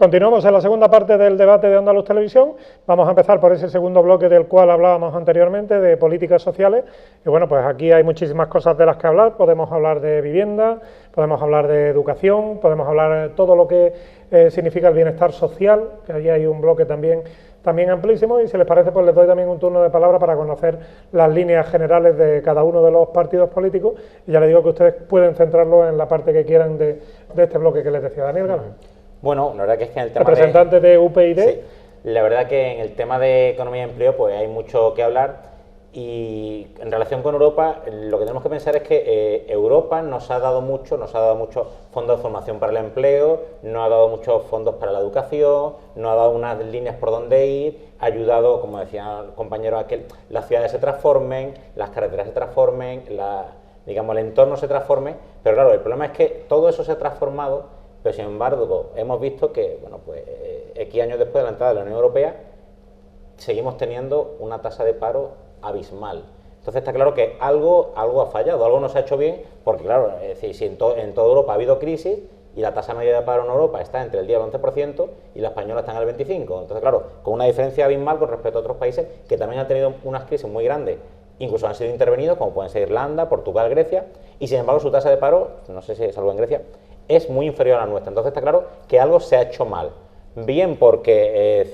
Continuamos en la segunda parte del debate de Onda Luz Televisión. Vamos a empezar por ese segundo bloque del cual hablábamos anteriormente, de políticas sociales. Y bueno, pues aquí hay muchísimas cosas de las que hablar. Podemos hablar de vivienda, podemos hablar de educación, podemos hablar de todo lo que significa el bienestar social, que ahí hay un bloque también amplísimo, y si les parece pues les doy también un turno de palabra para conocer las líneas generales de cada uno de los partidos políticos, y ya les digo que ustedes pueden centrarlo en la parte que quieran de este bloque que les decía. Daniel Galán. Bueno, la verdad que es que en el tema representante de UPyD. Sí, la verdad que en el tema de economía y empleo pues hay mucho que hablar, y en relación con Europa lo que tenemos que pensar es que Europa nos ha dado muchos fondos de formación para el empleo, nos ha dado muchos fondos para la educación, nos ha dado unas líneas por donde ir, ha ayudado, como decía el compañero, a que las ciudades se transformen, las carreteras se transformen, digamos, el entorno se transforme, pero claro, el problema es que todo eso se ha transformado, pero sin embargo hemos visto que, bueno, pues X años después de la entrada de la Unión Europea seguimos teniendo una tasa de paro abismal. Entonces está claro que algo ha fallado, algo no se ha hecho bien, porque claro, es decir, si en toda Europa ha habido crisis y la tasa media de paro en Europa está entre el 10 y el 11% y la española está en el 25%. Entonces claro, con una diferencia abismal con respecto a otros países que también han tenido unas crisis muy grandes, incluso han sido intervenidos, como pueden ser Irlanda, Portugal, Grecia, y sin embargo su tasa de paro, no sé si es algo en Grecia, es muy inferior a la nuestra. Entonces está claro que algo se ha hecho mal. Bien porque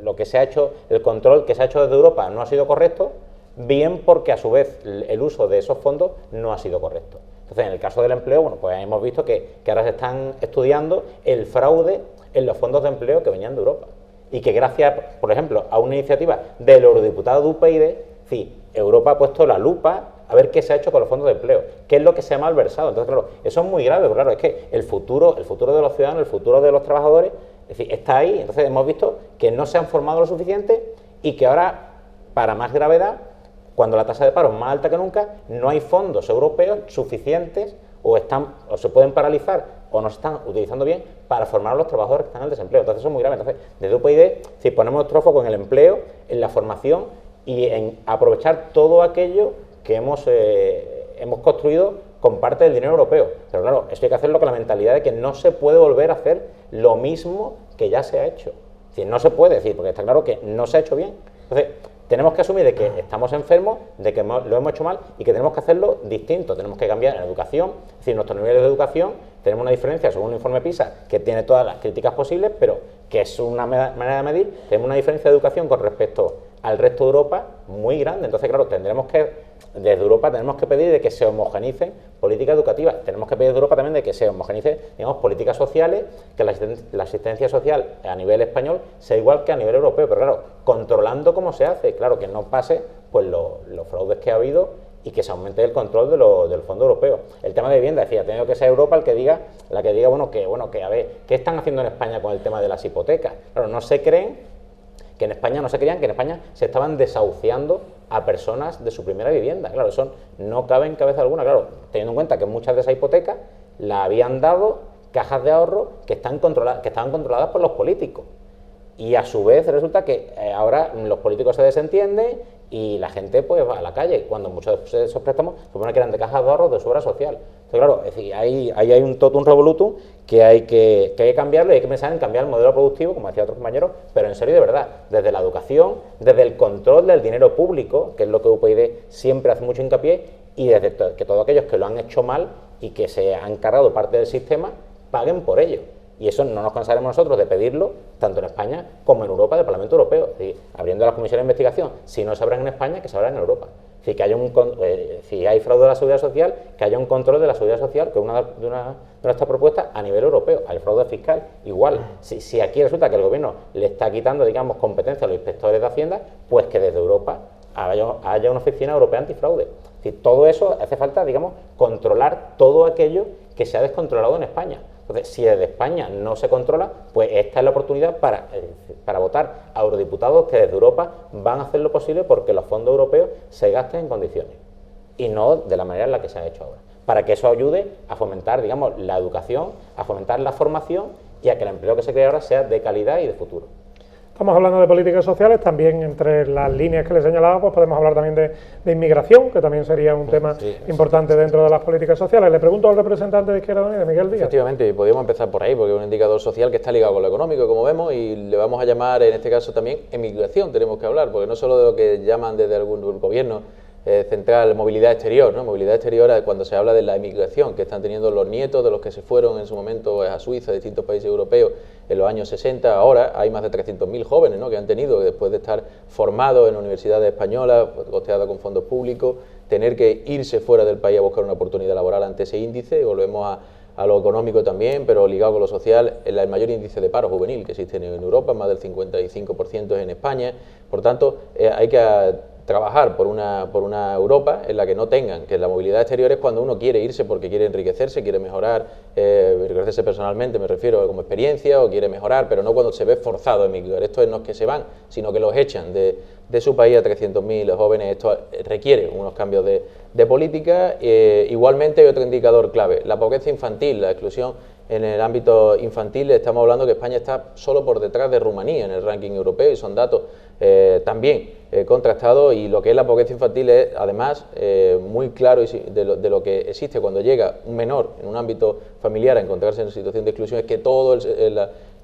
lo que se ha hecho, el control que se ha hecho desde Europa no ha sido correcto, bien porque a su vez el uso de esos fondos no ha sido correcto. Entonces, en el caso del empleo, bueno, pues hemos visto que ahora se están estudiando el fraude en los fondos de empleo que venían de Europa. Y que gracias, por ejemplo, a una iniciativa del eurodiputado de UPyD, sí, Europa ha puesto la lupa a ver qué se ha hecho con los fondos de empleo, qué es lo que se ha malversado. Entonces, claro, eso es muy grave, porque claro, es que el futuro de los ciudadanos, el futuro de los trabajadores, es decir, está ahí. Entonces hemos visto que no se han formado lo suficiente y que ahora, para más gravedad, cuando la tasa de paro es más alta que nunca, no hay fondos europeos suficientes o se pueden paralizar o no se están utilizando bien para formar a los trabajadores que están en el desempleo. Entonces eso es muy grave. Entonces, desde UPyD, si ponemos nuestro foco en el empleo, en la formación y en aprovechar todo aquello que hemos construido con parte del dinero europeo. Pero claro, esto hay que hacerlo con la mentalidad de que no se puede volver a hacer lo mismo que ya se ha hecho. Es decir, no se puede decir, porque está claro que no se ha hecho bien. Entonces, tenemos que asumir de que estamos enfermos, de que lo hemos hecho mal y que tenemos que hacerlo distinto. Tenemos que cambiar en educación, es decir, nuestros niveles de educación, tenemos una diferencia según un informe PISA que tiene todas las críticas posibles, pero que es una manera de medir, tenemos una diferencia de educación con respecto al resto de Europa muy grande. Entonces, claro, desde Europa tenemos que pedir de que se homogenicen políticas educativas, tenemos que pedir de Europa también de que se homogenicen, digamos, políticas sociales, que la asistencia social a nivel español sea igual que a nivel europeo, pero claro, controlando cómo se hace, claro, que no pase pues los fraudes que ha habido y que se aumente el control del fondo europeo. El tema de vivienda, decía, ha tenido que ser Europa la que diga, que a ver, ¿qué están haciendo en España con el tema de las hipotecas? Claro, no se creían que en España se estaban desahuciando a personas de su primera vivienda. Claro, eso no cabe en cabeza alguna, claro, teniendo en cuenta que muchas de esas hipotecas la habían dado cajas de ahorro que estaban controladas por los políticos. Y a su vez resulta que ahora los políticos se desentienden y la gente pues va a la calle, cuando muchos de esos préstamos supone que eran de cajas de ahorro de su obra social. Entonces, claro, es decir, ahí hay un totum revolutum que hay que cambiarlo, y hay que pensar en cambiar el modelo productivo, como decía otro compañero, pero en serio, de verdad, desde la educación, desde el control del dinero público, que es lo que UPyD siempre hace mucho hincapié, y desde que todos aquellos que lo han hecho mal y que se han cargado parte del sistema, paguen por ello. Y eso no nos cansaremos nosotros de pedirlo, tanto en España como en Europa, del Parlamento Europeo. Es decir, abriendo las comisiones de investigación, si no se abran en España, que se abran en Europa. Es decir, que haya si hay fraude de la seguridad social, que haya un control de la seguridad social, que es una de nuestras propuestas a nivel europeo. Al fraude fiscal, igual. Si aquí resulta que el gobierno le está quitando, digamos, competencia a los inspectores de Hacienda, pues que desde Europa haya una oficina europea antifraude. Es decir, todo eso hace falta, digamos, controlar todo aquello que se ha descontrolado en España. Entonces, si desde España no se controla, pues esta es la oportunidad para votar a eurodiputados que desde Europa van a hacer lo posible porque los fondos europeos se gasten en condiciones y no de la manera en la que se ha hecho ahora, para que eso ayude a fomentar, digamos, la educación, a fomentar la formación y a que el empleo que se cree ahora sea de calidad y de futuro. estamos hablando de políticas sociales, también entre las líneas que le señalaba, pues podemos hablar también de inmigración, que también sería un tema importante dentro de las políticas sociales. Le pregunto al representante de Izquierda Unida, Miguel Díaz. Efectivamente, podríamos empezar por ahí, porque es un indicador social que está ligado con lo económico, como vemos, y le vamos a llamar, en este caso también, emigración, tenemos que hablar, porque no solo de lo que llaman desde algún gobierno central movilidad exterior, ¿no? Movilidad exterior es cuando se habla de la emigración que están teniendo los nietos de los que se fueron en su momento a Suiza, a distintos países europeos en los años 60. Ahora hay más de 300.000 jóvenes, ¿no?, que han tenido, después de estar formados en universidades españolas, costeadas con fondos públicos, tener que irse fuera del país a buscar una oportunidad laboral ante ese índice. Volvemos a lo económico también, pero ligado con lo social, el mayor índice de paro juvenil que existe en Europa, más del 55% es en España. Por tanto, hay que trabajar por una Europa en la que no tengan, que la movilidad exterior es cuando uno quiere irse porque quiere enriquecerse, quiere mejorar, enriquecerse personalmente, me refiero como experiencia, o quiere mejorar, pero no cuando se ve forzado a emigrar. Esto no es que se van, sino que los echan de su país a 300.000 jóvenes. Esto requiere unos cambios de política. Igualmente hay otro indicador clave, la pobreza infantil, la exclusión en el ámbito infantil. Estamos hablando que España está solo por detrás de Rumanía en el ranking europeo, y son datos también contrastados, y lo que es la pobreza infantil es además muy claro de lo que existe cuando llega un menor en un ámbito familiar a encontrarse en situación de exclusión, es que todo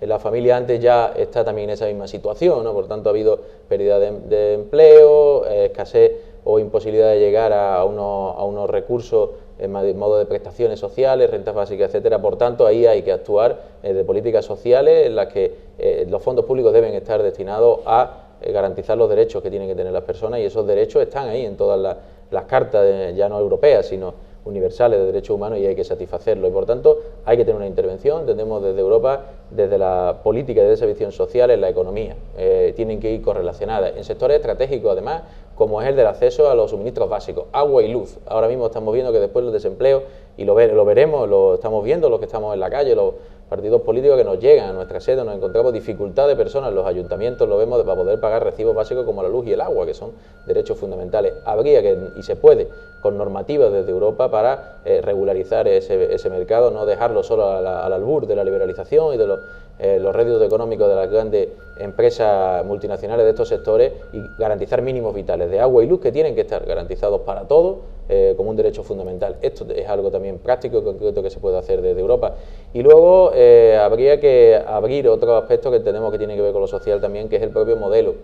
la familia antes ya está también en esa misma situación, ¿no? Por tanto, ha habido pérdida de empleo, escasez o imposibilidad de llegar a unos recursos en modo de prestaciones sociales, rentas básicas, etcétera. Por tanto, ahí hay que actuar de políticas sociales en las que los fondos públicos deben estar destinados a garantizar los derechos que tienen que tener las personas, y esos derechos están ahí en todas las cartas, ya no europeas, sino universales de derechos humanos, y hay que satisfacerlo. Y por tanto, hay que tener una intervención, entendemos desde Europa, desde la política de esa visión social en la economía. Tienen que ir correlacionadas en sectores estratégicos, además, como es el del acceso a los suministros básicos, agua y luz. Ahora mismo estamos viendo que después del desempleo, y lo veremos, lo estamos viendo los que estamos en la calle, los partidos políticos que nos llegan a nuestra sede, nos encontramos dificultad de personas, los ayuntamientos lo vemos para poder pagar recibos básicos como la luz y el agua, que son derechos fundamentales. Habría que, y se puede, con normativas desde Europa para regularizar ese mercado, no dejarlo solo al albur de la liberalización y de los réditos económicos de las grandes empresas multinacionales de estos sectores, y garantizar mínimos vitales de agua y luz que tienen que estar garantizados para todos como un derecho fundamental. Esto es algo también práctico y concreto que se puede hacer desde Europa. Y luego habría que abrir otro aspecto que tenemos que tiene que ver con lo social también, que es el propio modelo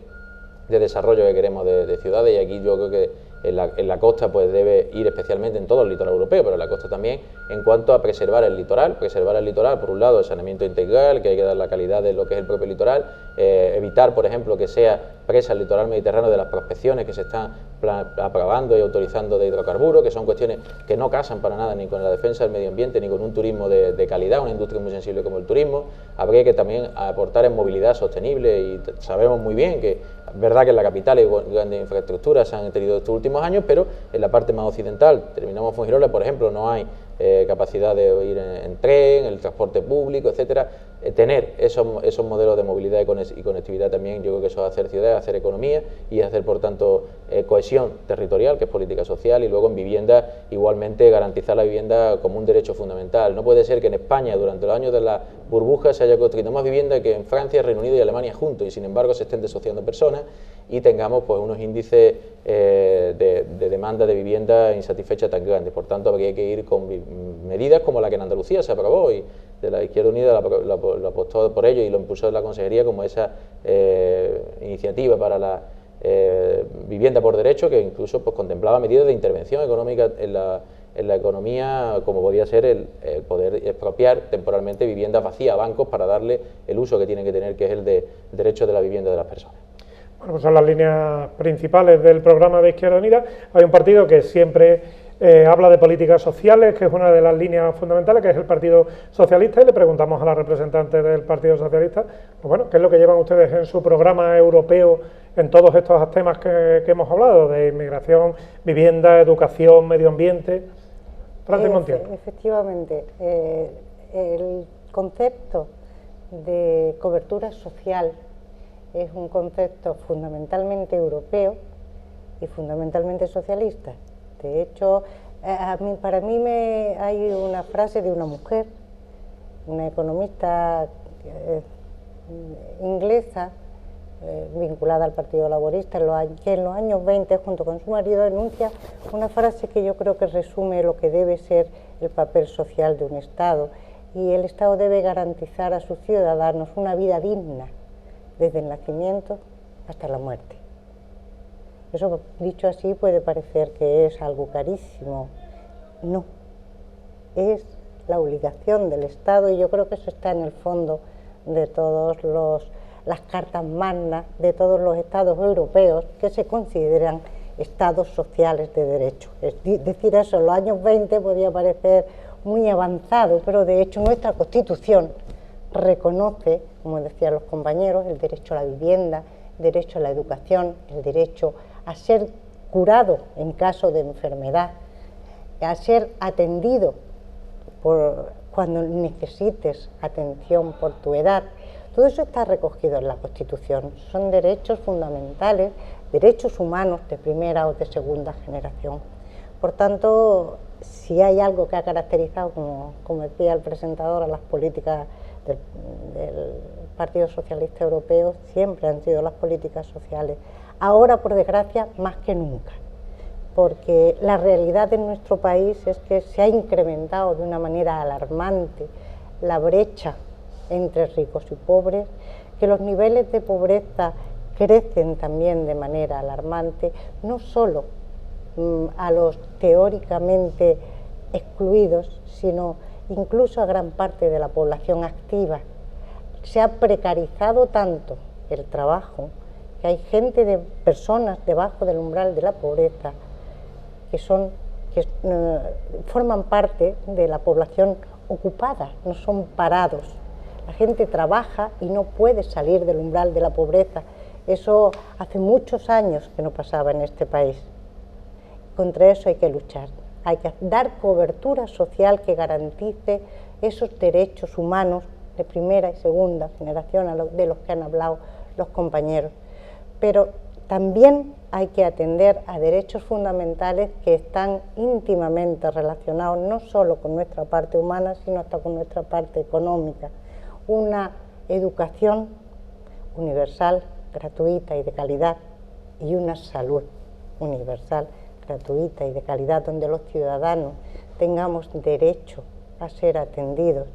de desarrollo que queremos de ciudades, y aquí yo creo que en la costa pues debe ir especialmente en todo el litoral europeo, pero en la costa también, en cuanto a preservar el litoral, por un lado el saneamiento integral, que hay que dar la calidad de lo que es el propio litoral, evitar, por ejemplo, que sea presa el litoral mediterráneo de las prospecciones que se están aprobando y autorizando de hidrocarburos, que son cuestiones que no casan para nada ni con la defensa del medio ambiente ni con un turismo de calidad, una industria muy sensible como el turismo. Habría que también aportar en movilidad sostenible, y sabemos muy bien que es verdad que en la capital hay grandes infraestructuras, se han tenido estos últimos años, pero en la parte más occidental, terminamos Fuengirola, por ejemplo, no hay capacidad de ir en tren, el transporte público, etcétera. Tener esos modelos de movilidad y conectividad también, yo creo que eso es hacer ciudad, hacer economía, y hacer, por tanto, cohesión territorial, que es política social, y luego en vivienda, igualmente, garantizar la vivienda como un derecho fundamental. No puede ser que en España, durante los años de la burbuja, se haya construido más vivienda que en Francia, Reino Unido y Alemania juntos, y sin embargo se estén desociando personas, y tengamos pues unos índices de demanda de vivienda insatisfecha tan grandes. Por tanto, habría que ir con medidas como la que en Andalucía se aprobó, y de la Izquierda Unida la apostó por ello y lo impulsó en la Consejería, como esa iniciativa para la vivienda por derecho, que incluso pues contemplaba medidas de intervención económica en la economía, como podía ser el poder expropiar temporalmente viviendas vacías a bancos para darle el uso que tienen que tener, que es el de derecho de la vivienda de las personas. Bueno, pues son las líneas principales del programa de Izquierda Unida. Hay un partido que siempre habla de políticas sociales, que es una de las líneas fundamentales, que es el Partido Socialista, y le preguntamos a la representante del Partido Socialista, pues bueno, ¿qué es lo que llevan ustedes en su programa europeo en todos estos temas que hemos hablado, de inmigración, vivienda, educación, medio ambiente? Francis Montiel. Efectivamente, el concepto de cobertura social es un concepto fundamentalmente europeo y fundamentalmente socialista. De hecho, para mí hay una frase de una mujer, una economista inglesa, vinculada al Partido Laborista, que en los años 20, junto con su marido, denuncia una frase que yo creo que resume lo que debe ser el papel social de un Estado. Y el Estado debe garantizar a sus ciudadanos una vida digna, desde el nacimiento hasta la muerte. Eso, dicho así, puede parecer que es algo carísimo. No, es la obligación del Estado, y yo creo que eso está en el fondo de todas las cartas magnas de todos los Estados europeos que se consideran Estados sociales de derecho. Es decir, eso en los años 20 podía parecer muy avanzado, pero de hecho nuestra Constitución reconoce, como decían los compañeros, el derecho a la vivienda, el derecho a la educación, el derecho a ser curado en caso de enfermedad, a ser atendido cuando necesites atención por tu edad. Todo eso está recogido en la Constitución. Son derechos fundamentales, derechos humanos de primera o de segunda generación. Por tanto, si hay algo que ha caracterizado, como decía el presentador, a las políticas del Partido Socialista Europeo, siempre han sido las políticas sociales. Ahora, por desgracia, más que nunca, porque la realidad de nuestro país es que se ha incrementado de una manera alarmante la brecha entre ricos y pobres, que los niveles de pobreza crecen también de manera alarmante, no solo a los teóricamente excluidos, sino incluso a gran parte de la población activa. Se ha precarizado tanto el trabajo que hay personas debajo del umbral de la pobreza que forman parte de la población ocupada, no son parados. La gente trabaja y no puede salir del umbral de la pobreza. Eso hace muchos años que no pasaba en este país. Contra eso hay que luchar. Hay que dar cobertura social que garantice esos derechos humanos de primera y segunda generación de los que han hablado los compañeros. Pero también hay que atender a derechos fundamentales que están íntimamente relacionados no solo con nuestra parte humana, sino hasta con nuestra parte económica. Una educación universal, gratuita y de calidad, y una salud universal, gratuita y de calidad, donde los ciudadanos tengamos derecho a ser atendidos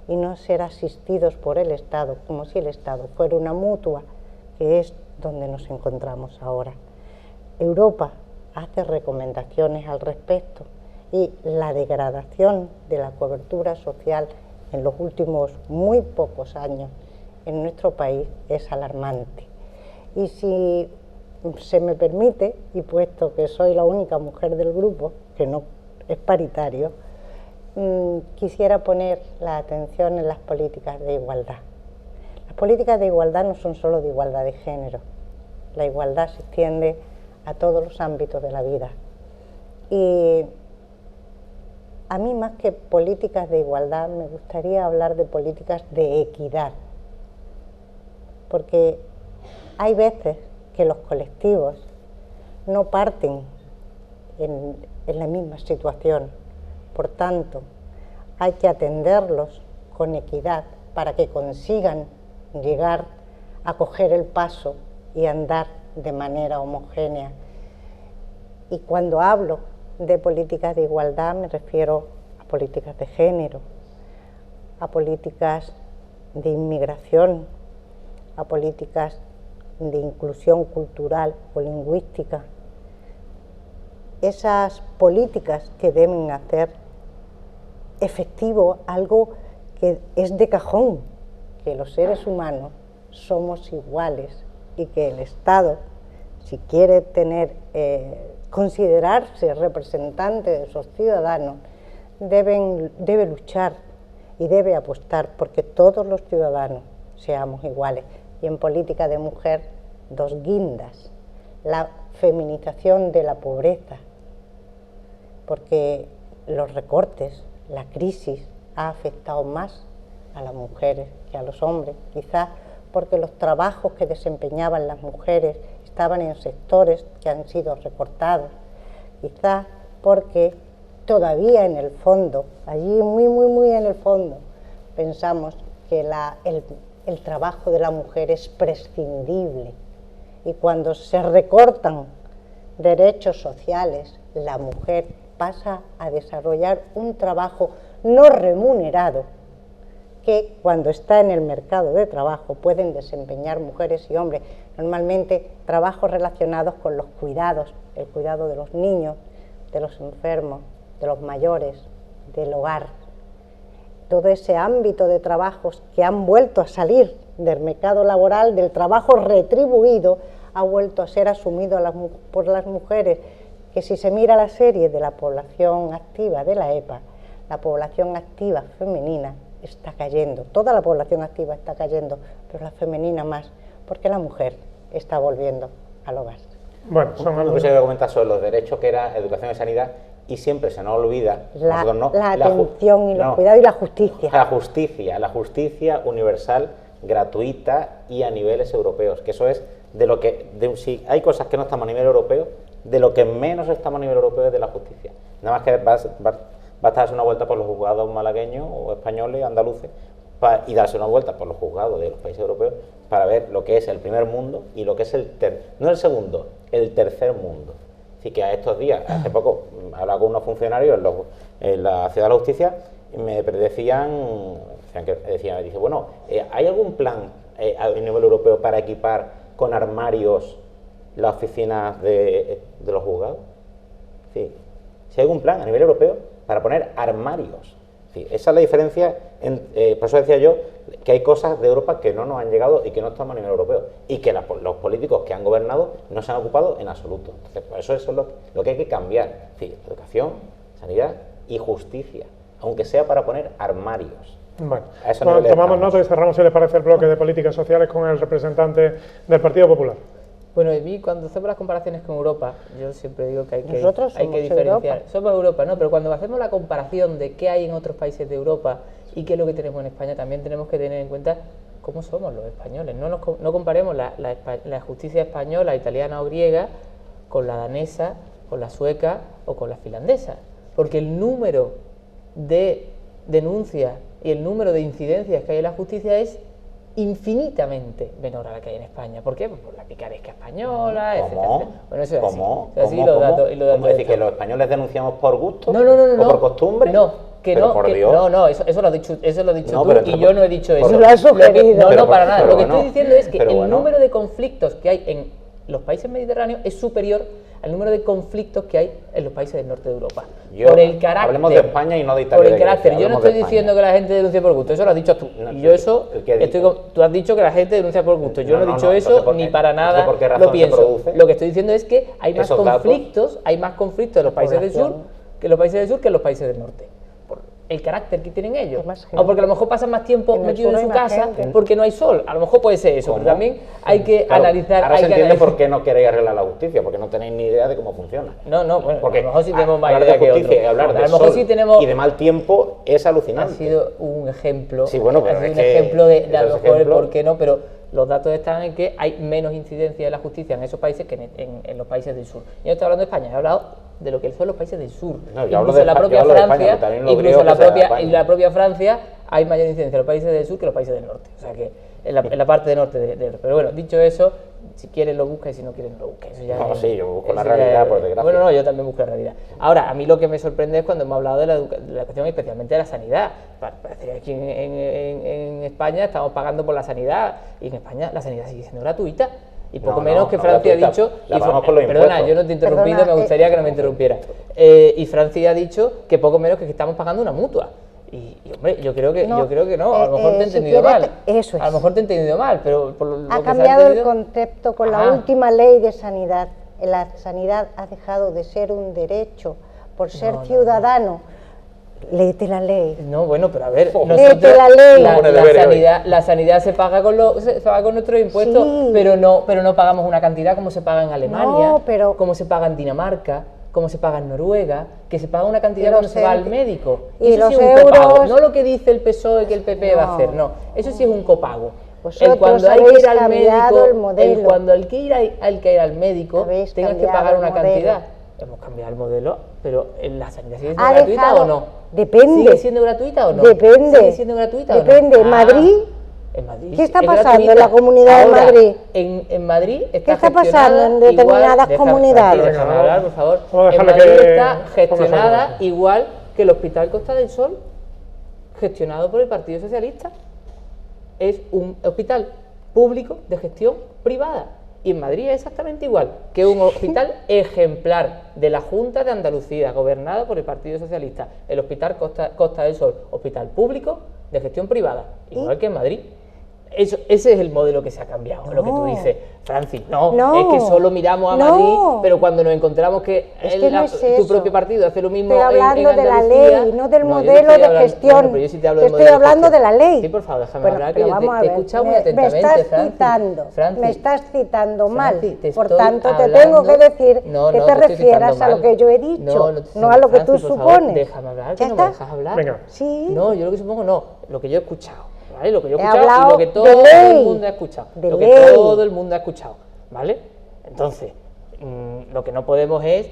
y no ser asistidos por el Estado, como si el Estado fuera una mutua, que es donde nos encontramos ahora. Europa hace recomendaciones al respecto y la degradación de la cobertura social en los últimos muy pocos años en nuestro país es alarmante. Y si se me permite, y puesto que soy la única mujer del grupo, que no es paritario, quisiera poner la atención en las políticas de igualdad. Las políticas de igualdad no son solo de igualdad de género, la igualdad se extiende a todos los ámbitos de la vida. Y a mí, más que políticas de igualdad, me gustaría hablar de políticas de equidad, porque hay veces que los colectivos no parten en la misma situación. Por tanto, hay que atenderlos con equidad para que consigan llegar a coger el paso y andar de manera homogénea. Y cuando hablo de políticas de igualdad me refiero a políticas de género, a políticas de inmigración, a políticas de inclusión cultural o lingüística. Esas políticas que deben hacer efectivo algo que es de cajón, que los seres humanos somos iguales y que el Estado, si quiere considerarse representante de esos ciudadanos, debe luchar y debe apostar porque todos los ciudadanos seamos iguales. Y en política de mujer, dos guindas: la feminización de la pobreza, porque los recortes, la crisis ha afectado más a las mujeres que a los hombres, quizás porque los trabajos que desempeñaban las mujeres estaban en sectores que han sido recortados, quizás porque todavía en el fondo, allí muy en el fondo, pensamos que el trabajo de la mujer es prescindible. Y cuando se recortan derechos sociales, la mujer pasa a desarrollar un trabajo no remunerado que cuando está en el mercado de trabajo pueden desempeñar mujeres y hombres, normalmente trabajos relacionados con los cuidados, el cuidado de los niños, de los enfermos, de los mayores, del hogar. Todo ese ámbito de trabajos que han vuelto a salir del mercado laboral, del trabajo retribuido, ha vuelto a ser asumido por las mujeres, que si se mira la serie de la población activa de la EPA, la población activa femenina está cayendo, toda la población activa está cayendo, pero la femenina más, porque la mujer está volviendo al hogar. Bueno, una cosa que comentas sobre los derechos, que era educación y sanidad, y siempre se nos olvida la atención y los cuidados y la justicia. La justicia universal, gratuita y a niveles europeos, que eso es de lo que, si hay cosas que no estamos a nivel europeo, de lo que menos estamos a nivel europeo es de la justicia. Nada más que basta darse una vuelta por los juzgados malagueños o españoles, andaluces, y darse una vuelta por los juzgados de los países europeos para ver lo que es el primer mundo y lo que es no el segundo, el tercer mundo. Así que a estos días, hace poco, hablaba con unos funcionarios en la Ciudad de la Justicia y me decían, dice, bueno, ¿hay algún plan a nivel europeo para equipar con armarios las oficinas de los juzgados? Sí. Si hay algún plan a nivel europeo para poner armarios. Sí, esa es la diferencia, por eso decía yo que hay cosas de Europa que no nos han llegado y que no estamos a nivel europeo, y que los políticos que han gobernado no se han ocupado en absoluto. Entonces, por eso es lo que hay que cambiar. Sí, educación, sanidad y justicia, aunque sea para poner armarios. Bueno, tomamos nota y cerramos, si les parece, el bloque de políticas sociales con el representante del Partido Popular. Bueno, y mí, cuando hacemos las comparaciones con Europa, yo siempre digo que hay que diferenciar. Europa. Somos Europa, ¿no? Pero cuando hacemos la comparación de qué hay en otros países de Europa y qué es lo que tenemos en España, también tenemos que tener en cuenta cómo somos los españoles. No comparemos la justicia española, italiana o griega con la danesa, con la sueca o con la finlandesa. Porque el número de denuncias y el número de incidencias que hay en la justicia es infinitamente menor a la que hay en España. ¿Por qué? Pues por la picaresca española, etcétera. Bueno, eso es así. ¿Cómo? ¿Cómo decir que los españoles denunciamos por gusto? No. ¿O por costumbre? No, eso lo has dicho tú y yo no he dicho eso. Lo has sugerido. No, para nada. Lo que estoy diciendo es que el número de conflictos que hay en los países mediterráneos es superior al número de conflictos que hay en los países del norte de Europa. Por el carácter. Hablemos de España y no de Italia. Por el carácter. Yo no estoy diciendo que la gente denuncie por gusto, eso lo has dicho tú. Y yo eso, tú has dicho que la gente denuncia por gusto. Yo no he dicho eso, ni para nada lo pienso. Lo que estoy diciendo es que hay más conflictos en los países del sur que en los países del norte. El carácter que tienen ellos, o porque a lo mejor pasan más tiempo metidos en su casa porque no hay sol, a lo mejor puede ser eso, pero también hay que analizar. Ahora se entiende por qué no queréis arreglar la justicia, porque no tenéis ni idea de cómo funciona. Bueno, porque a lo mejor sí tenemos más idea que otros. Hablar de sol y de mal tiempo es alucinante. Ha sido un ejemplo, sí, bueno, pero un ejemplo de a lo mejor el por qué no, pero los datos están en que hay menos incidencia de la justicia en esos países que en los países del sur. Yo no estoy hablando de España, he hablado de lo que son los países del sur. Incluso en la propia Francia, la propia Francia hay mayor incidencia en los países del sur que en los países del norte. O sea que en la parte del norte pero bueno, dicho eso, si quieren lo busca y si no quieren no lo busca. Eso ya sí, yo busco la realidad, por desgracia. Bueno, yo también busco la realidad. Ahora, a mí lo que me sorprende es cuando hemos hablado de la educación, especialmente de la sanidad. Parece que aquí en España estamos pagando por la sanidad y en España la sanidad sigue siendo gratuita. Y poco menos que Francia ha dicho, perdona, yo no te he interrumpido, me gustaría que no me interrumpiera. Y Francia ha dicho que poco menos que estamos pagando una mutua. Y hombre, yo creo que no, a lo mejor te he entendido mal. Eso es. A lo mejor te he entendido mal, pero por lo ha que cambiado el concepto con la última ley de sanidad. La sanidad ha dejado de ser un derecho por ser ciudadano. Léete la ley. No, bueno, pero a ver, léete la ley. La sanidad se paga con nuestros impuestos, sí. pero no pagamos una cantidad como se paga en Alemania, como se paga en Dinamarca, como se paga en Noruega, que se paga una cantidad cuando se va al médico. Y eso los sí es un euros, copago, no lo que dice el PSOE que el PP va a hacer, no, eso sí es un copago. Cuando hay que ir al médico, cuando hay que ir al médico, tengas que pagar una cantidad. Hemos cambiado el modelo, pero ¿en la sanidad sigue siendo gratuita o no? Depende. ¿Sigue siendo gratuita o no? Depende. ¿Sigue siendo gratuita o no? Depende. Madrid En Madrid ¿Qué está es pasando gratuita. en la Comunidad Ahora, de Madrid? En Madrid está ¿Qué está gestionada pasando en determinadas igual, comunidades? Déjame hablar, por favor. Vamos a En dejarle Madrid que está ponga gestionada su voz. igual que el Hospital Costa del Sol, gestionado por el Partido Socialista. Es un hospital público de gestión privada. Y en Madrid es exactamente igual, que un hospital ejemplar de la Junta de Andalucía, gobernada por el Partido Socialista. El Hospital Costa del Sol, hospital público de gestión privada, igual que en Madrid. Ese es el modelo que se ha cambiado, lo que tú dices, Francis. No, es que solo miramos a Madrid, pero cuando nos encontramos que, no es tu eso. propio partido hace lo mismo Estoy hablando en de la Andalucía. ley, no del yo modelo estoy de hablando- gestión. bueno, pero yo sí te hablo Te del estoy modelo de hablando de gestión. la ley. Sí, por favor, déjame Bueno, hablar, que pero yo vamos a te he ver, escuchado muy me atentamente, estás Francis. citando, Francis, me estás citando mal. Francis, te Por estoy tanto, te hablando- tengo que decir No, que no, te estoy refieras citando a lo mal. que yo he dicho, te no a lo que tú Francis, por favor, supones. déjame hablar, que ¿Ya no me está? dejas hablar. Venga. Sí. No, yo lo que supongo no, lo que yo he escuchado, ¿vale? Lo que yo he He escuchado y hablado lo que todo de el ley, mundo ha escuchado. de Lo que ley. todo el mundo ha escuchado, ¿vale? Entonces, lo que no podemos es,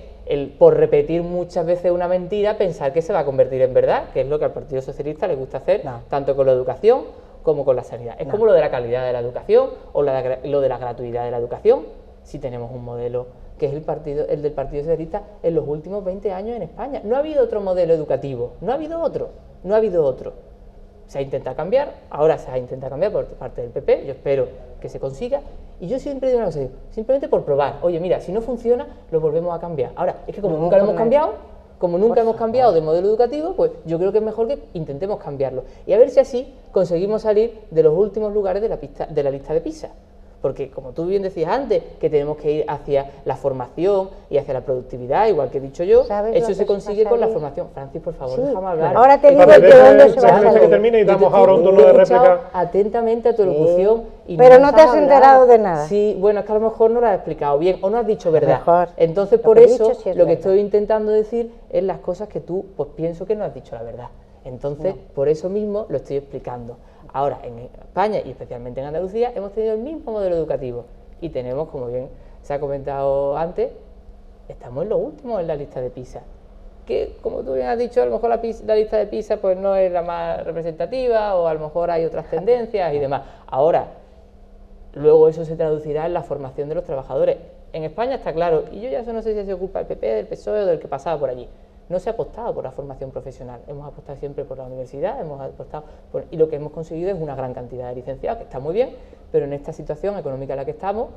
por repetir muchas veces una mentira, pensar que se va a convertir en verdad, que es lo que al Partido Socialista le gusta hacer, No. tanto con la educación como con la sanidad. Es como lo de la calidad de la educación o lo de la gratuidad de la educación, si tenemos un modelo que es el del Partido Socialista en los últimos 20 años en España. No ha habido otro modelo educativo, no ha habido otro. Se ha intentado cambiar, ahora se ha intentado cambiar por parte del PP, yo espero que se consiga, y yo siempre digo una cosa, simplemente por probar, oye mira, si no funciona, lo volvemos a cambiar. Ahora, es que como nunca lo hemos cambiado, del modelo educativo, pues yo creo que es mejor que intentemos cambiarlo, y a ver si así conseguimos salir de los últimos lugares de la lista de PISA. Porque, como tú bien decías antes, que tenemos que ir hacia la formación y hacia la productividad, igual que he dicho yo, ¿Sabes lo eso que se se consigue va a con la salir? formación. Francis, por favor, Sí, déjame hablar. ahora te digo Vale, de dónde se va a déjame que salir. termine y Yo te damos ahora un estoy- turno de he escuchado réplica. atentamente a tu locución. Y Pero me no te dejas has hablar. enterado de nada. Sí, bueno, es que a lo mejor no lo has explicado bien o no has dicho verdad. mejor. Entonces, Lo por que he eso, dicho sí es lo que verdad. estoy intentando decir es las cosas que tú, pues pienso que no has dicho la verdad. Entonces, por eso mismo lo estoy explicando. Ahora, en España y especialmente en Andalucía, hemos tenido el mismo modelo educativo y tenemos, como bien se ha comentado antes, estamos en lo último en la lista de PISA. Que, como tú bien has dicho, a lo mejor la lista de PISA pues no es la más representativa o a lo mejor hay otras tendencias y demás. Ahora, luego eso se traducirá en la formación de los trabajadores. En España está claro, y yo ya eso no sé si se ocupa del PP, del PSOE o del que pasaba por allí. No se ha apostado por la formación profesional, hemos apostado siempre por la universidad, y lo que hemos conseguido es una gran cantidad de licenciados, que está muy bien, pero en esta situación económica en la que estamos,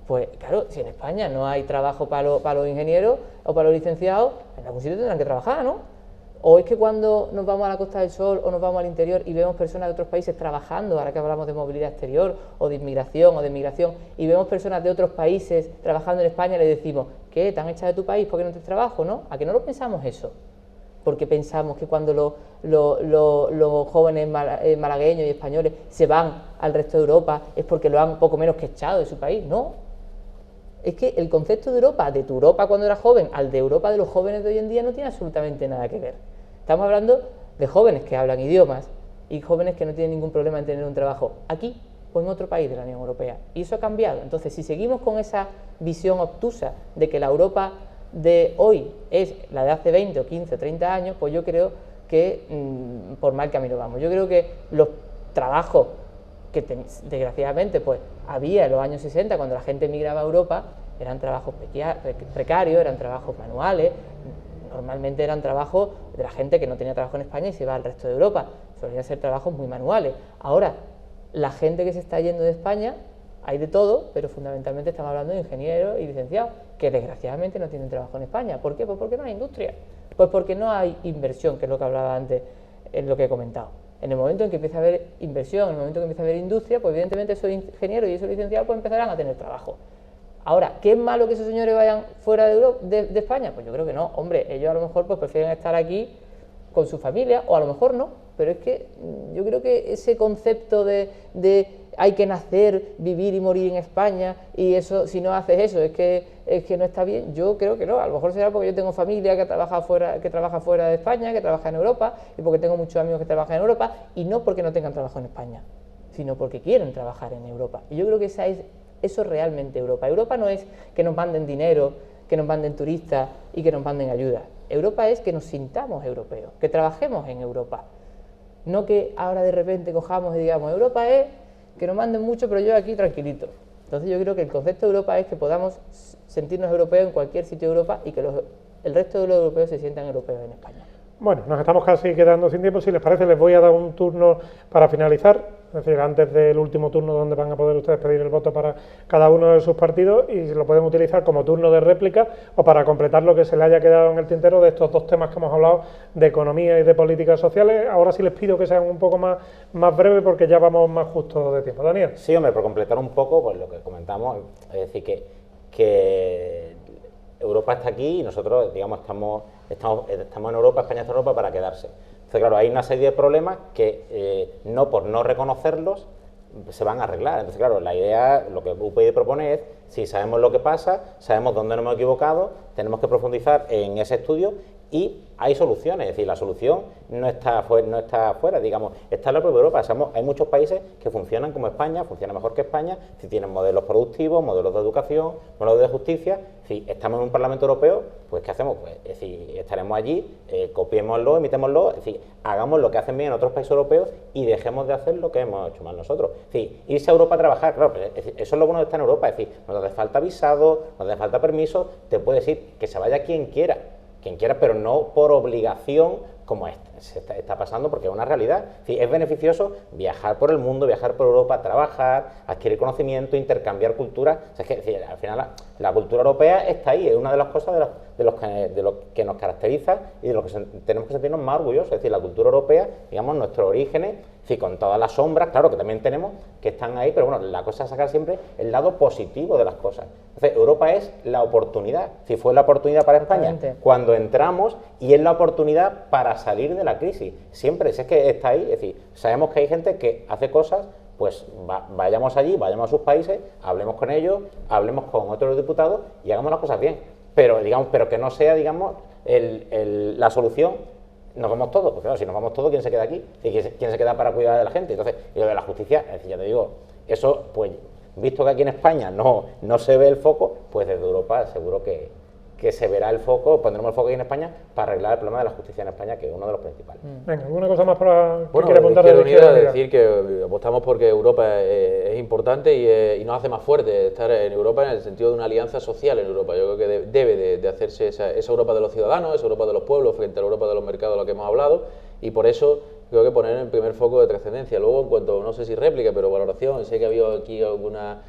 pues claro, si en España no hay trabajo para los ingenieros o para los licenciados, en algún sitio tendrán que trabajar, ¿no? O es que cuando nos vamos a la Costa del Sol o nos vamos al interior y vemos personas de otros países trabajando, ahora que hablamos de movilidad exterior o de inmigración o de migración, y vemos personas de otros países trabajando en España, le decimos, ¿qué? ¿Te han echado de tu país porque no tienes trabajo? ¿No? ¿A que no lo pensamos eso? Porque pensamos que cuando los jóvenes malagueños y españoles se van al resto de Europa es porque lo han poco menos que echado de su país. No. Es que el concepto de Europa, de tu Europa cuando eras joven, al de Europa de los jóvenes de hoy en día no tiene absolutamente nada que ver. Estamos hablando de jóvenes que hablan idiomas y jóvenes que no tienen ningún problema en tener un trabajo aquí o en otro país de la Unión Europea. Y eso ha cambiado. Entonces, si seguimos con esa visión obtusa de que la Europa de hoy es la de hace 20 o 15 o 30 años, pues yo creo que por mal camino vamos. Yo creo que los trabajos que desgraciadamente pues había en los años 60 cuando la gente emigraba a Europa eran trabajos precarios, eran trabajos manuales, normalmente eran trabajos de la gente que no tenía trabajo en España y se iba al resto de Europa, solían ser trabajos muy manuales. Ahora, la gente que se está yendo de España, hay de todo, pero fundamentalmente estamos hablando de ingenieros y licenciados que desgraciadamente no tienen trabajo en España. ¿Por qué? Pues porque no hay industria, pues porque no hay inversión, que es lo que hablaba antes, en lo que he comentado. En el momento en que empieza a haber inversión, en el momento en que empieza a haber industria, pues evidentemente esos ingenieros y esos licenciados pues empezarán a tener trabajo. Ahora, ¿qué es malo que esos señores vayan fuera de España? Pues yo creo que no. Hombre, ellos a lo mejor pues prefieren estar aquí con su familia, o a lo mejor no, pero es que yo creo que ese concepto de hay que nacer, vivir y morir en España, y eso, si no haces eso, es que no está bien. Yo creo que no, a lo mejor será porque yo tengo familia que trabaja fuera de España, que trabaja en Europa, y porque tengo muchos amigos que trabajan en Europa, y no porque no tengan trabajo en España, sino porque quieren trabajar en Europa. Y yo creo que eso es realmente Europa. Europa no es que nos manden dinero, que nos manden turistas y que nos manden ayuda. Europa es que nos sintamos europeos, que trabajemos en Europa. No que ahora de repente cojamos y digamos, Europa es que nos manden mucho, pero yo aquí tranquilito. Entonces yo creo que el concepto de Europa es que podamos sentirnos europeos en cualquier sitio de Europa y que el resto de los europeos se sientan europeos en España. Bueno, nos estamos casi quedando sin tiempo. Si les parece, les voy a dar un turno para finalizar, es decir, antes del último turno donde van a poder ustedes pedir el voto para cada uno de sus partidos, y lo pueden utilizar como turno de réplica o para completar lo que se le haya quedado en el tintero de estos dos temas que hemos hablado, de economía y de políticas sociales. Ahora sí les pido que sean un poco más breves porque ya vamos más justo de tiempo. Daniel. Sí, hombre, por completar un poco pues, lo que comentamos, es decir, que Europa está aquí y nosotros, digamos, estamos en Europa, España está en Europa para quedarse. Entonces, claro, hay una serie de problemas que no por no reconocerlos se van a arreglar. Entonces, claro, la idea, lo que UPyD propone es, si sabemos lo que pasa, sabemos dónde nos hemos equivocado, tenemos que profundizar en ese estudio y hay soluciones. Es decir, la solución no está afuera, digamos, está en la propia Europa. Hay muchos países que funcionan como España, funcionan mejor que España, si tienen modelos productivos, modelos de educación, modelos de justicia. Si estamos en un Parlamento Europeo, pues ¿qué hacemos? Pues, es decir, estaremos allí, copiémoslo, imitémoslo, es decir, hagamos lo que hacen bien en otros países europeos y dejemos de hacer lo que hemos hecho mal nosotros. Es decir, irse a Europa a trabajar, claro, pues, es decir, eso es lo bueno de estar en Europa, es decir, no te hace falta visado, no te hace falta permiso, te puedes ir, que se vaya quien quiera, pero no por obligación como se está pasando, porque es una realidad. Sí, es beneficioso viajar por el mundo, viajar por Europa, trabajar, adquirir conocimiento, intercambiar cultura. O sea, es que, es decir, al final la cultura europea está ahí, es una de las cosas de lo que nos caracteriza y de lo que tenemos que sentirnos más orgullosos. Es decir, la cultura europea, digamos, nuestros orígenes, sí, con todas las sombras, claro, que también tenemos, que están ahí, pero bueno, la cosa es sacar siempre el lado positivo de las cosas. Entonces, Europa es la oportunidad. Si fue la oportunidad para España cuando entramos, y es la oportunidad para salir de la crisis. Siempre, es que está ahí, es decir, sabemos que hay gente que hace cosas, pues vayamos allí, vayamos a sus países, hablemos con ellos, hablemos con otros diputados y hagamos las cosas bien. Pero que no sea, digamos, la solución. Nos vamos todos, porque claro, si nos vamos todos, ¿quién se queda aquí? ¿Quién se queda para cuidar de la gente? Entonces, y lo de la justicia, es decir, ya te digo, eso, pues, visto que aquí en España no se ve el foco, pues desde Europa seguro que se verá el foco, pondremos el foco aquí en España para arreglar el problema de la justicia en España, que es uno de los principales. Venga, ¿alguna cosa más para que bueno, quiera apuntar de Izquierda Unida? Decir que apostamos porque Europa es importante y nos hace más fuerte estar en Europa en el sentido de una alianza social en Europa. Yo creo que debe de hacerse esa Europa de los ciudadanos, esa Europa de los pueblos frente a la Europa de los mercados de la que hemos hablado, y por eso creo que poner en el primer foco de trascendencia. Luego, en cuanto, no sé si réplica, pero valoración, sé que ha habido aquí alguna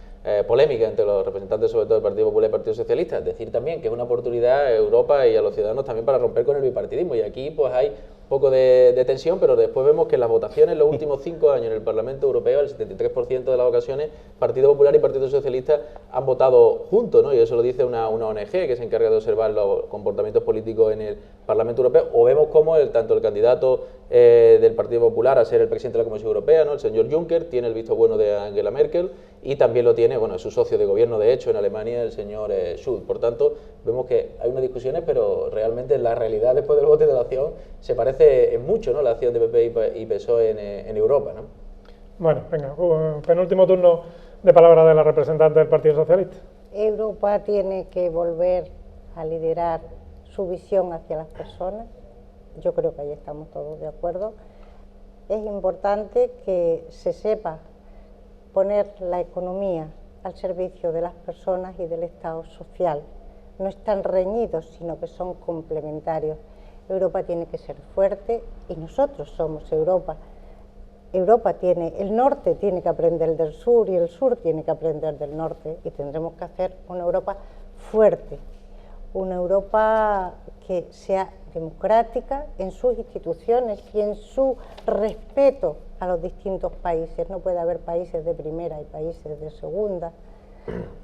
polémica entre los representantes, sobre todo del Partido Popular y del Partido Socialista. Decir también que es una oportunidad a Europa y a los ciudadanos también para romper con el bipartidismo, y aquí pues hay un poco de tensión, pero después vemos que en las votaciones en los últimos 5 años en el Parlamento Europeo, el 73% de las ocasiones, Partido Popular y Partido Socialista han votado juntos, ¿no? Y eso lo dice una ONG que se encarga de observar los comportamientos políticos en el Parlamento Europeo. O vemos cómo tanto el candidato del Partido Popular a ser el presidente de la Comisión Europea, ¿no?, el señor Juncker, tiene el visto bueno de Angela Merkel, y también lo tiene, bueno, es su socio de gobierno, de hecho, en Alemania, el señor Schulz. Por tanto, vemos que hay unas discusiones, pero realmente la realidad después del voto de la acción se parece en mucho, ¿no?, la acción de PP y PSOE en Europa, ¿no? Bueno, venga, penúltimo turno de palabra de la representante del Partido Socialista. Europa tiene que volver a liderar su visión hacia las personas. Yo creo que ahí estamos todos de acuerdo. Es importante que se sepa poner la economía al servicio de las personas y del Estado social. No están reñidos, sino que son complementarios. Europa tiene que ser fuerte y nosotros somos Europa. El norte tiene que aprender del sur y el sur tiene que aprender del norte, y tendremos que hacer una Europa fuerte, una Europa que sea democrática en sus instituciones y en su respeto a los distintos países. No puede haber países de primera y países de segunda.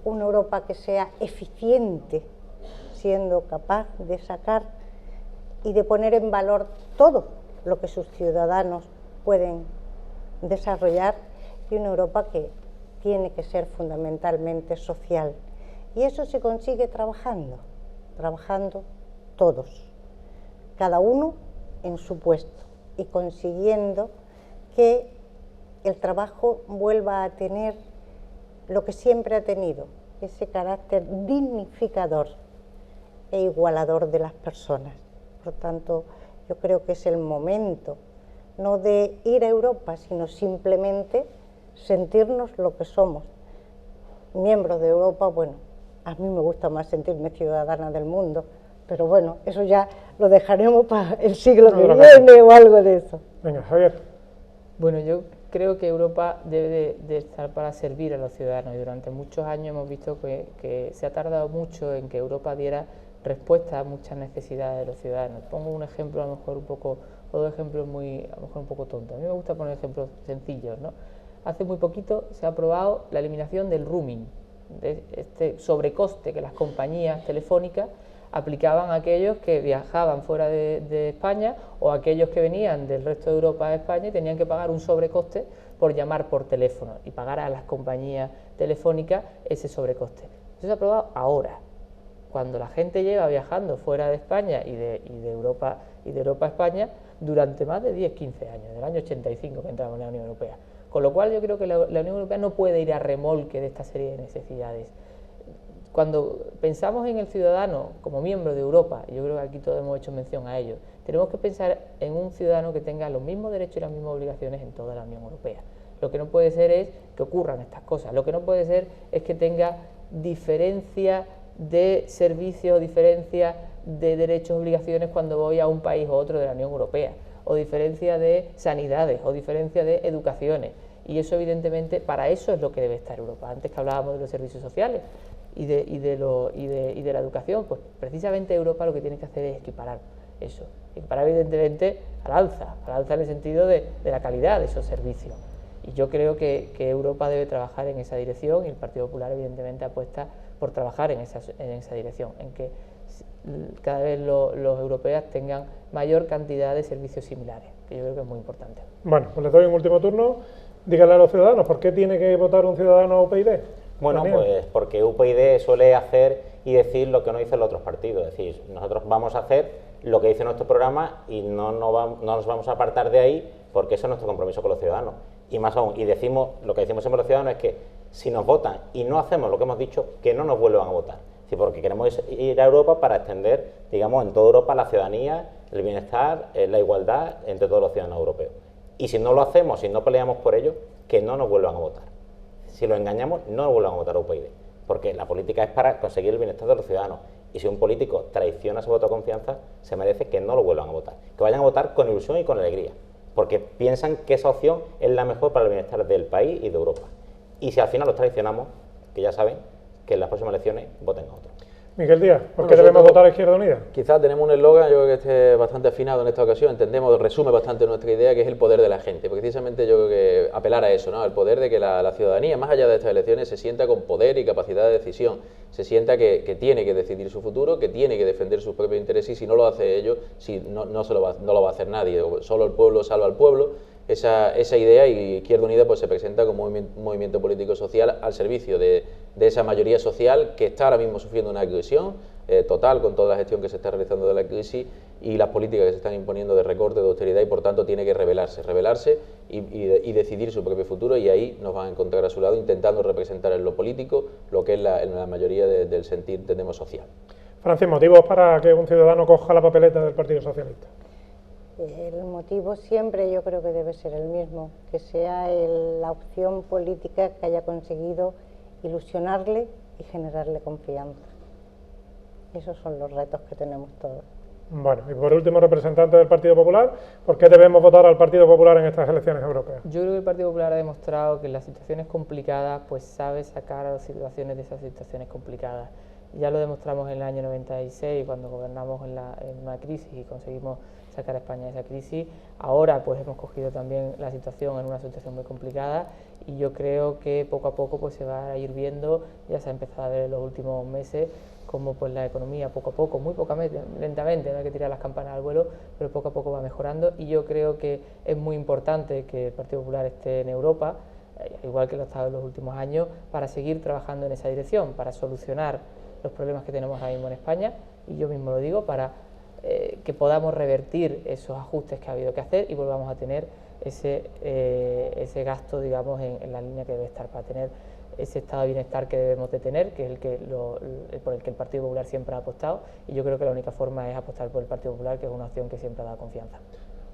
Una Europa que sea eficiente, siendo capaz de sacar y de poner en valor todo lo que sus ciudadanos pueden desarrollar, y una Europa que tiene que ser fundamentalmente social. Y eso se consigue trabajando todos, cada uno en su puesto, y consiguiendo que el trabajo vuelva a tener lo que siempre ha tenido, ese carácter dignificador e igualador de las personas. Por tanto, yo creo que es el momento, no de ir a Europa, sino simplemente sentirnos lo que somos, miembros de Europa. Bueno, a mí me gusta más sentirme ciudadana del mundo, pero bueno, eso ya lo dejaremos para el siglo que viene o algo de eso. Venga, Javier. Bueno, yo creo que Europa debe de estar para servir a los ciudadanos, y durante muchos años hemos visto que se ha tardado mucho en que Europa diera respuesta a muchas necesidades de los ciudadanos. Pongo un ejemplo a lo mejor un poco, o dos ejemplos a lo mejor un poco tontos. A mí me gusta poner ejemplos sencillos, ¿no? Hace muy poquito se ha aprobado la eliminación del roaming, de este sobrecoste que las compañías telefónicas aplicaban a aquellos que viajaban fuera de España, o aquellos que venían del resto de Europa a España y tenían que pagar un sobrecoste por llamar por teléfono y pagar a las compañías telefónicas ese sobrecoste. Eso se ha aprobado ahora, cuando la gente lleva viajando fuera de España y de Europa a España durante más de 10-15 años, desde el año 85 que entramos en la Unión Europea. Con lo cual yo creo que la Unión Europea no puede ir a remolque de esta serie de necesidades. Cuando pensamos en el ciudadano como miembro de Europa, y yo creo que aquí todos hemos hecho mención a ello, tenemos que pensar en un ciudadano que tenga los mismos derechos y las mismas obligaciones en toda la Unión Europea. Lo que no puede ser es que ocurran estas cosas, lo que no puede ser es que tenga diferencia de servicios, diferencia de derechos y obligaciones cuando voy a un país u otro de la Unión Europea, o diferencia de sanidades, o diferencia de educaciones. Y eso evidentemente, para eso es lo que debe estar Europa. Antes que hablábamos de los servicios sociales y de la educación, pues precisamente Europa lo que tiene que hacer es equiparar eso, equiparar evidentemente al alza en el sentido de la calidad de esos servicios. Y yo creo que Europa debe trabajar en esa dirección, y el Partido Popular evidentemente apuesta por trabajar en esa dirección, en que cada vez los europeos tengan mayor cantidad de servicios similares, que yo creo que es muy importante. Bueno, pues les doy un último turno. Díganle a los ciudadanos, ¿por qué tiene que votar un ciudadano a UPyD? Bueno, pues porque UPyD suele hacer y decir lo que no dicen los otros partidos. Es decir, nosotros vamos a hacer lo que dice nuestro programa y no nos vamos a apartar de ahí, porque eso es nuestro compromiso con los ciudadanos. Y más aún, y decimos, lo que decimos siempre los ciudadanos es que si nos votan y no hacemos lo que hemos dicho, que no nos vuelvan a votar. Sí, porque queremos ir a Europa para extender, digamos, en toda Europa la ciudadanía, el bienestar, la igualdad entre todos los ciudadanos europeos. Y si no lo hacemos, si no peleamos por ello, que no nos vuelvan a votar. Si lo engañamos, no nos vuelvan a votar a UPyD, porque la política es para conseguir el bienestar de los ciudadanos. Y si un político traiciona su voto de confianza, se merece que no lo vuelvan a votar. Que vayan a votar con ilusión y con alegría, porque piensan que esa opción es la mejor para el bienestar del país y de Europa. Y si al final los traicionamos, que ya saben que en las próximas elecciones voten a otro. Miguel Díaz, ¿por qué debemos votar a Izquierda Unida? Quizás tenemos un eslogan, yo creo que esté bastante afinado en esta ocasión, entendemos, resume bastante nuestra idea, que es el poder de la gente. Precisamente yo creo que apelar a eso, ¿no? El poder de que la ciudadanía, más allá de estas elecciones, se sienta con poder y capacidad de decisión, se sienta que tiene que decidir su futuro, que tiene que defender sus propios intereses, y si no lo hace ello, no lo va a hacer nadie, solo el pueblo salva al pueblo. Esa idea, y Izquierda Unida pues se presenta como un movimiento político social al servicio de esa mayoría social que está ahora mismo sufriendo una agresión total con toda la gestión que se está realizando de la crisis y las políticas que se están imponiendo de recorte, de austeridad, y por tanto tiene que rebelarse y decidir su propio futuro, y ahí nos van a encontrar a su lado intentando representar en lo político lo que es la mayoría del sentir, entendemos, social. Francis, ¿motivos para que un ciudadano coja la papeleta del Partido Socialista? El motivo siempre yo creo que debe ser el mismo, que sea la opción política que haya conseguido ilusionarle y generarle confianza. Esos son los retos que tenemos todos. Bueno, y por último, representante del Partido Popular, ¿por qué debemos votar al Partido Popular en estas elecciones europeas? Yo creo que el Partido Popular ha demostrado que en las situaciones complicadas pues sabe sacar a las situaciones de esas situaciones complicadas. Ya lo demostramos en el año 96, cuando gobernamos en una crisis y conseguimos sacar a España de esa crisis. Ahora pues hemos cogido también la situación en una situación muy complicada, y yo creo que poco a poco pues se va a ir viendo, ya se ha empezado a ver en los últimos meses, como pues la economía poco a poco, muy lentamente, no hay que tirar las campanas al vuelo, pero poco a poco va mejorando, y yo creo que es muy importante que el Partido Popular esté en Europa, igual que lo ha estado en los últimos años, para seguir trabajando en esa dirección, para solucionar los problemas que tenemos ahora mismo en España, y yo mismo lo digo, para que podamos revertir esos ajustes que ha habido que hacer y volvamos a tener ese gasto, digamos, en la línea que debe estar, para tener ese estado de bienestar que debemos de tener, que es por el que el Partido Popular siempre ha apostado, y yo creo que la única forma es apostar por el Partido Popular, que es una opción que siempre ha dado confianza.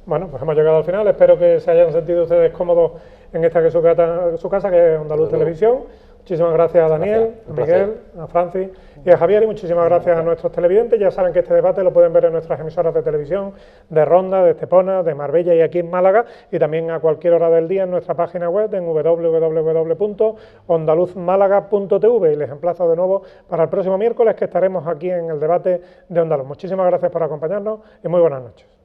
Bueno, pues hemos llegado al final. Espero que se hayan sentido ustedes cómodos en esta que es su casa, que es Andaluz Televisión. Muchísimas gracias a Daniel, a Miguel, a Francis y a Javier, y muchísimas gracias a nuestros televidentes. Ya saben que este debate lo pueden ver en nuestras emisoras de televisión, de Ronda, de Estepona, de Marbella y aquí en Málaga, y también a cualquier hora del día en nuestra página web en www.ondaluzmálaga.tv, y les emplazo de nuevo para el próximo miércoles, que estaremos aquí en el debate de Ondaluz. Muchísimas gracias por acompañarnos y muy buenas noches.